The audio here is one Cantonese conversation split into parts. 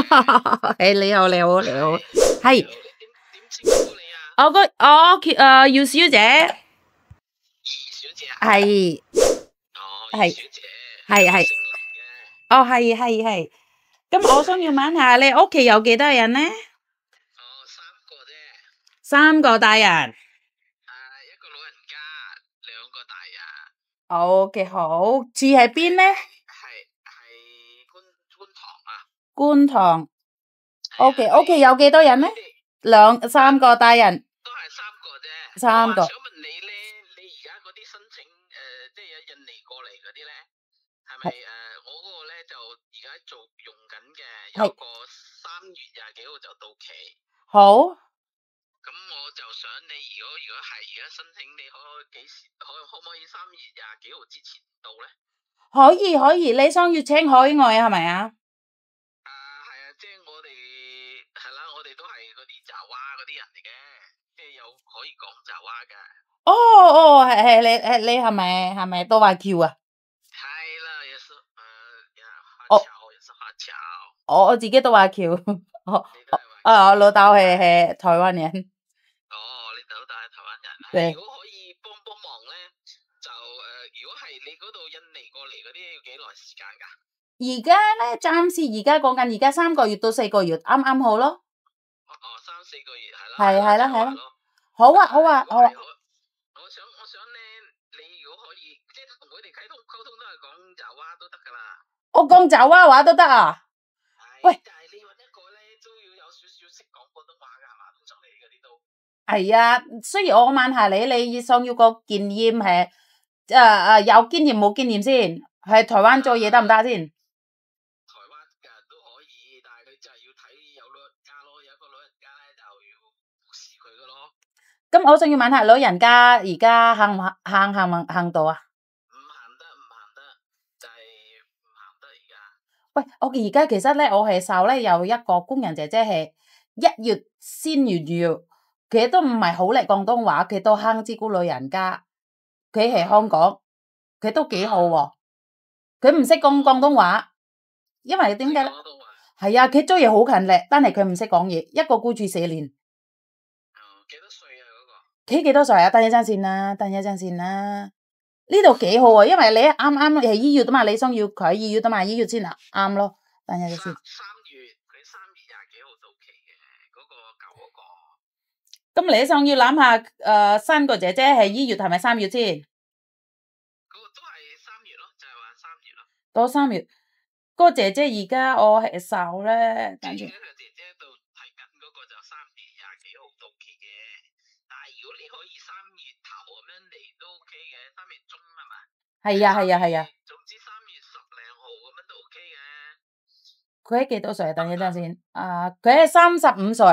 誒，你好，你好，你好，係，點稱呼你啊？我叫姚小姐，二小姐啊？係哦，二係小姐，係係，姓林嘅。哦係，咁我想要問下你屋企有幾多人呢？哦，三個啫。三個大人。一個老人家，兩個大人。OK，好，住喺邊呢？係觀塘啊。觀塘。係啊，屋企有幾多人呢？三個大人，都係三個啫。三個。我話想問你咧，你而家嗰啲申請即係有印尼過嚟嗰啲咧，係咪我嗰個咧就而家做用緊嘅，有個3月20幾號就到期。好。咁我就想你，如果係而家申請，你可唔可以3月20幾號之前到咧？可以，你想要請海外係咪啊？係啊，即係我哋係啦，我哋都係嗰啲爪哇嗰啲人嚟嘅，即係有可以講爪哇嘅。係你係咪都話橋啊？係啦，也是華僑，也是華僑。我自己都話橋，我老豆係台灣人。哦，你老豆係台灣人。對。如果可以幫忙咧，就如果係你嗰度印尼過嚟嗰啲要幾耐時間㗎？而家咧，暫時而家講緊而家3個月到4個月，啱啱好咯。哦，3、4個月係啦。係啦。好啊。我想咧，你如果可以，即係同佢哋溝通都係講爪哇都得㗎啦。我講爪哇話都得啊？喂，但係你揾一個咧都要有少少識講廣東話㗎係嘛？通常你嗰啲都係啊。雖然我問下你想要個經驗係有經驗冇經驗先？喺台灣做嘢得唔得先？台灣㗎都可以，但係佢就係要睇有老人家咯，有一個老人家咧就要服侍佢㗎咯。咁我仲要問下老人家而家行到啊？唔行得，就係唔行得而家。喂，我而家其實咧，我係受咧有一個工人姐姐係1月先完約，佢都唔係好叻廣東話，佢都坑知估老人家，佢係香港，佢都幾好喎。佢唔識講廣東話，因為點解咧？係啊，佢做嘢好勤力，但係佢唔識講嘢，一個顧住4年。幾多歲啊嗰個？佢幾多歲啊？等一陣先啦。呢度幾好啊，因為你啱係2月啊嘛，你想要佢2月啊嘛，2月先啊，啱咯。等一陣先。佢3月20幾號到期嘅嗰個舊嗰個。咁你想要諗下新個姐姐係2月係咪3月先？嗰個都係3月咯，就係話3月咯。到3月，個姐姐而家我係受咧，等住。而家個姐姐度睇緊嗰個就3月20幾號到期嘅，但係如果你可以3月頭咁樣嚟都 OK 嘅，3月中啊嘛。係啊。總之3月10零號咁樣都 OK 嘅。佢係幾多歲？等一陣先。佢係35歲。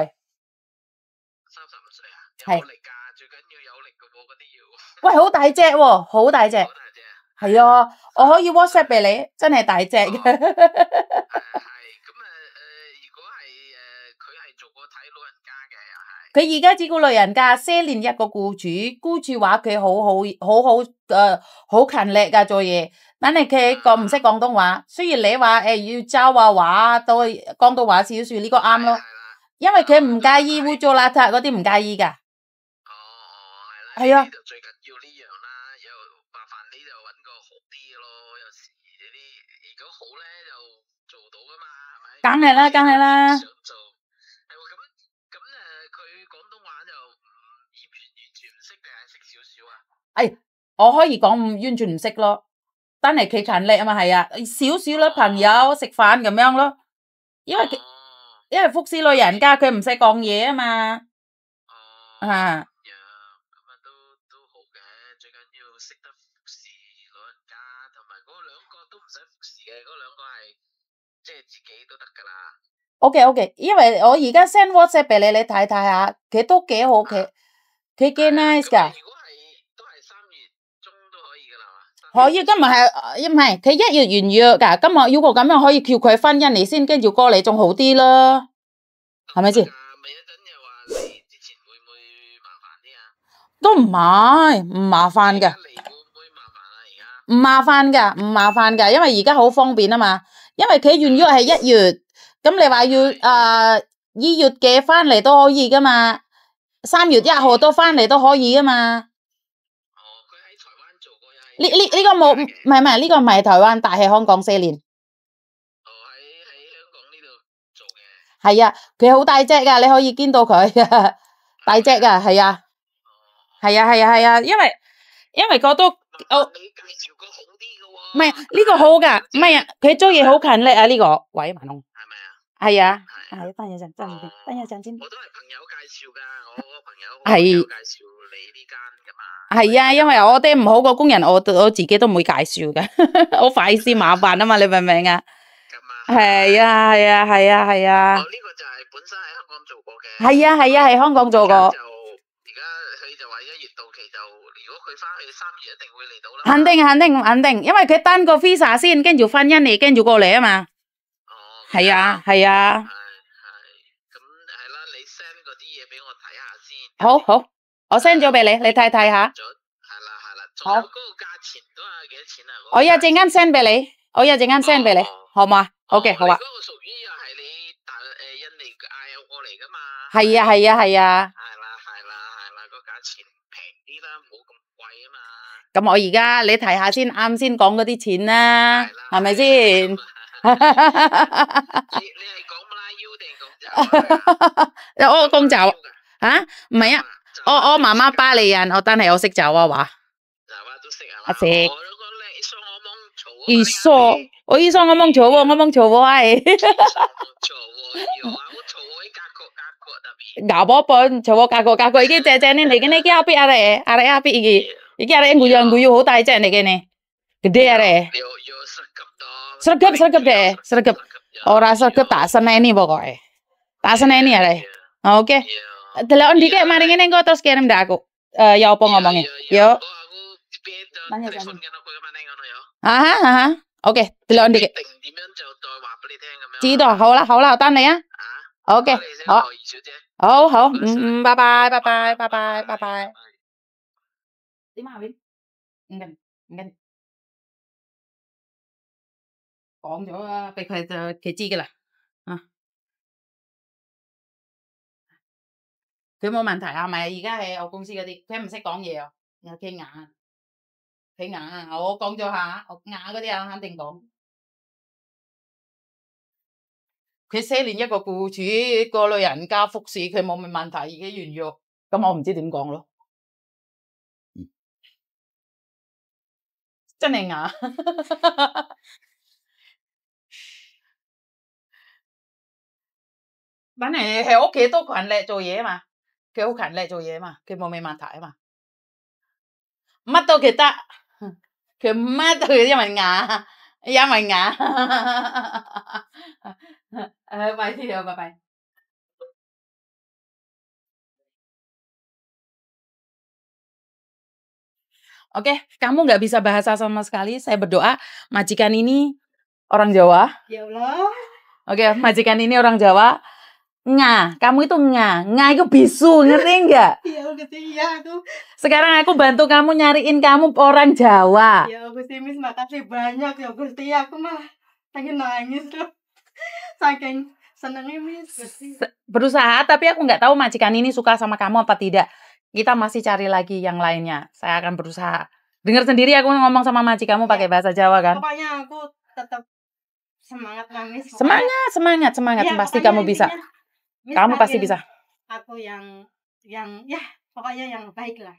35歲啊？係。有力㗎，最緊要有力㗎喎，嗰啲要。喂，好大隻喎，好大隻。係啊，我可以 WhatsApp 俾你，真係大隻嘅。係咁如果係佢係做過睇老人家嘅又係。佢而家只顧老人家，4年一個僱主話佢好勤力㗎做嘢，但係佢講唔識廣東話。雖然你話要教話都講到話少少，呢個啱咯。因為佢唔介意污糟邋遢嗰啲，唔介意㗎。係啦。係啊。最緊要呢樣啦，又麻煩你就揾個好啲嘅咯。有時呢啲如果好咧就做到㗎嘛，係咪？梗係啦。想做係喎，咁佢廣東話就完全唔識定係識少少啊？我可以講完全唔識咯，但係佢勤力啊嘛，係啊，少少啦，朋友食飯咁樣咯。因為服侍老人家佢唔使講嘢啊嘛。咁都好嘅，最緊要識得服侍老人家，同埋嗰兩個都唔使服侍嘅，嗰兩個係即係自己都得㗎啦。OK，因為我而家 send WhatsApp 俾你睇下，佢都幾好，佢幾 nice 㗎。如果都係3月中都可以㗎啦嘛。可以，今日唔係佢1月完約㗎，今日如果咁樣可以叫佢翻印尼先，跟住過嚟仲好啲啦，係咪先？咪一陣又話你之前會唔會麻煩啲啊？都唔麻煩㗎。你會唔會麻煩啊？而家唔麻煩㗎，因為而家好方便啊嘛。因為佢完約係1月，咁你話要2月嘅翻嚟都可以噶嘛，3月1號都翻嚟都可以噶嘛。哦，佢喺台灣做過又係。呢個冇，唔係呢個唔係台灣，但係香港4年。哦，喺香港呢度做嘅。係啊，佢好大隻噶，你可以見到佢大隻噶，係啊，係啊，係啊，係啊，因為嗰都你介紹個好啲嘅喎。唔係呢個好噶，唔係啊，佢做嘢好勤力啊呢個。喂，文龍。係咪啊？係啊。係。等一陣，等一陣先。我都係朋友介紹㗎，我個朋友介紹你呢間㗎嘛。係啊，因為我哋唔好個工人，我自己都唔會介紹嘅，好費事麻煩啊嘛，你明唔明啊？咁啊。係啊，係啊，係啊，係啊。哦，呢個就係本身喺香港做過嘅。係啊，係啊，喺香港做過。而家佢就話1月到期就，如果佢翻去3月一定會嚟到啦。肯定，因為佢單個 visa 先，跟住翻印尼，跟住過嚟啊嘛。哦。係啊，係啊。咁係啦，你 send 嗰啲嘢俾我睇下先。好，我 send 咗俾你，你睇睇下。係啦，仲有嗰個價錢都係幾多錢啊？我一陣間 send 俾你，好嘛？OK，好啊。嗰個屬於又係你印尼嗌過嚟㗎嘛？係啊，係啊，係啊。係啦，個價錢平啲啦，唔好咁貴啊嘛。咁我而家你睇下先，啱先講嗰啲錢啦，係咪先？你係講馬拉腰定講我講爪啊？唔係啊，我媽媽巴黎人，我但係我識爪哇話。爪哇都識啊？我識。我一說我蒙錯喎，我蒙錯喎係。Gak apa-apa, Jawa kago-kago iki cecene nek kene iki apik arek apik iki. Iki arek guyu-guyu hot ae cek nek kene. Gede arek. Yo sregep toh. Sregep deh, sregep. Ora sregep tak seneni pokoke. Tak seneni arek. Oke. Delokon dikek mari ngene engko terus kirim ndak aku. Ya apa ngomongnya? Yo. Tanya kan. Oke, delokon dikek. 點樣就再話俾你聽咁樣。知道，好啦，我等你啊。OK，好，拜拜。點啊，邊？唔緊，講咗啊，俾佢知噶啦，佢冇問題啊，咪而家係我公司嗰啲，佢唔識講嘢啊，佢硬啊，我講咗下，我硬嗰啲啊，肯定講。佢4年一個僱主，個老人家服侍佢冇問題，已經完約，咁我唔知點講咯。真係硬，反正喺屋企都勤力做嘢嘛，佢好勤力做嘢嘛，佢冇咩問題啊嘛，乜都佢得，佢乜都因為硬。拜拜。Oke, kamu nggak bisa bahasa sama sekali. Saya berdoa majikan ini orang Jawa. Ya Allah. Oke, majikan ini orang Jawa. Kamu itu itu bisu, ngerti nggak? Iya, ngerti ya aku. Sekarang aku bantu kamu nyariin kamu orang Jawa. Ya Gusti, Miss, makasih banyak ya Gusti. Aku mah pengen nangis loh. Saking senengnya Miss. Berusaha, tapi aku nggak tahu majikan ini suka sama kamu apa tidak. Kita masih cari lagi yang lainnya. Saya akan berusaha. Dengar sendiri aku ngomong sama majikanmu pakai bahasa Jawa kan? Pokoknya aku tetap semangat nangis. Semangat. Ya, pasti kamu bisa. Kamu pasti bisa. Aku yang ya pokoknya yang baik lah.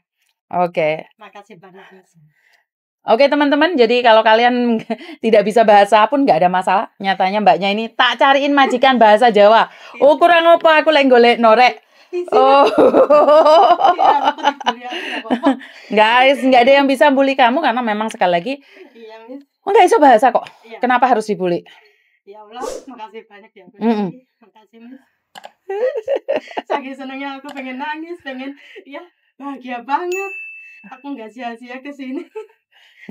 Oke. Makasih banyak Miss. Oke teman-teman, jadi kalau kalian tidak bisa bahasa pun nggak ada masalah. Nyatanya mbaknya ini tak cariin majikan bahasa Jawa. Oh kurang apa aku golek norek. Oh. Guys, nggak ada yang bisa bully kamu karena memang sekali lagi nggak bisa bahasa kok. Iya. Kenapa harus dibully? Ya Allah, makasih banyak ya. Makasih Miss. Saking senangnya aku pengen nangis, pengen ya bahagia banget. Aku nggak sia-sia kesini.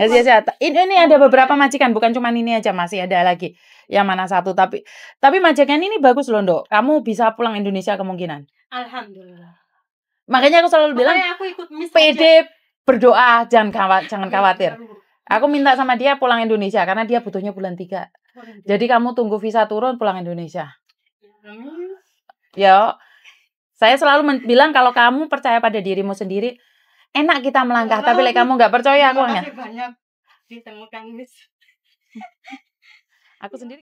Nggak sia-sia. Ini ada beberapa majikan, bukan cuma ini aja, masih ada lagi. Yang mana satu, tapi majikan ini bagus loh, Ndok. Kamu bisa pulang Indonesia kemungkinan. Alhamdulillah. Makanya aku selalu bilang, aku ikut pede berdoa, jangan khawatir. Aku minta sama dia pulang Indonesia karena dia butuhnya bulan 3. Jadi kamu tunggu visa turun pulang Indonesia. Amin. Ya, saya selalu bilang kalau kamu percaya pada dirimu sendiri, enak kita melangkah. Tapi lek kamu nggak percaya, aku Terima nggak. kasih banyak ditemukan, Miss. Aku sendiri